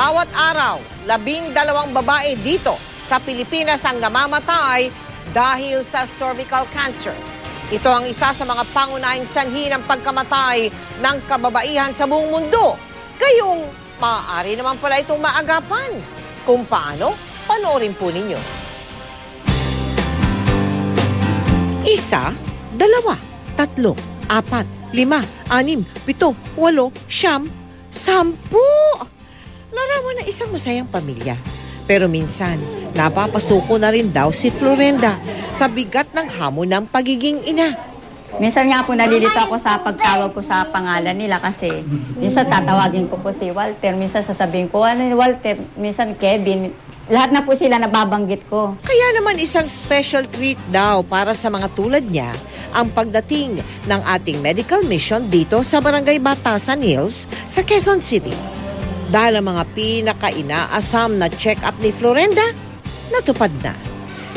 Bawat araw, 12 babae dito sa Pilipinas ang namamatay dahil sa cervical cancer. Ito ang isa sa mga pangunahing sanhi ng pagkamatay ng kababaihan sa buong mundo. Kayong maaari naman pala itong maagapan. Kung paano, panoorin po ninyo. 1, 2, 3, 4, 5, 6, 7, 8, 9, 10. Larawan na isang masayang pamilya. Pero minsan, napapasuko na rin daw si Florenda sa bigat ng hamon ng pagiging ina. Minsan nga po nalilito ako sa pagtawag ko sa pangalan nila kasi minsan tatawagin ko po si Walter, minsan sasabihin ko, ano Walter, minsan Kevin. Lahat na po sila nababanggit ko. Kaya naman isang special treat daw para sa mga tulad niya ang pagdating ng ating medical mission dito sa Barangay Batasan Hills sa Quezon City. Dahil ang mga pinaka-inaasam na check-up ni Florenda, natupad na.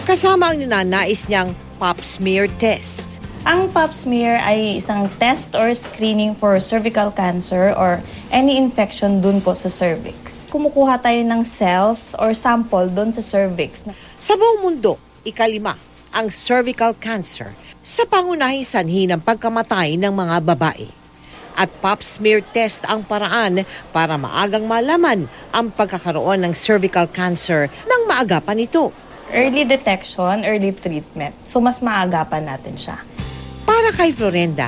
Kasama ang ninanais niyang pap smear test. Ang pap smear ay isang test or screening for cervical cancer or any infection dun po sa cervix. Kumukuha tayo ng cells or sample dun sa cervix. Sa buong mundo, 5 ang cervical cancer sa pangunahing sanhi ng pagkamatay ng mga babae. At pap smear test ang paraan para maagang malaman ang pagkakaroon ng cervical cancer nang maagapan ito. Early detection, early treatment. So mas maagapan natin siya. Para kay Florenda,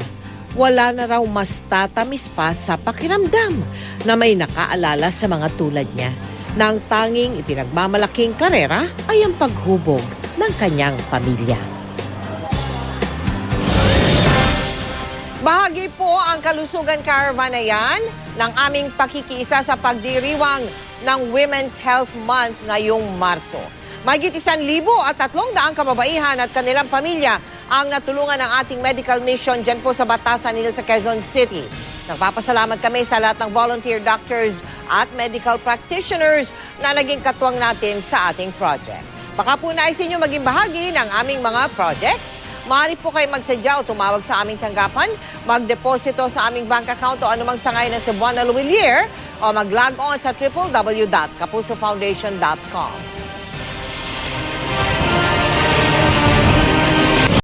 wala na raw mas tatamis pa sa pakiramdam na may nakaalala sa mga tulad niya. Na ang tanging ipinagmamalaking karera ay ang paghubog ng kanyang pamilya. Bahagi po ang Kalusugan Caravan na yan ng aming pakikiisa sa pagdiriwang ng Women's Health Month ngayong Marso. Mahigit 1,300 kababaihan at kanilang pamilya ang natulungan ng ating medical mission dyan po sa Batasan Hills sa Quezon City. Nagpapasalamat kami sa lahat ng volunteer doctors at medical practitioners na naging katuwang natin sa ating project. Baka po naisin nyo maging bahagi ng aming mga projects. Maaari po kayo magsadya o tumawag sa aming tanggapan, magdeposito sa aming bank account o anumang sangay ng Cebuana Luwilier o mag-log on sa www.kapusofoundation.com.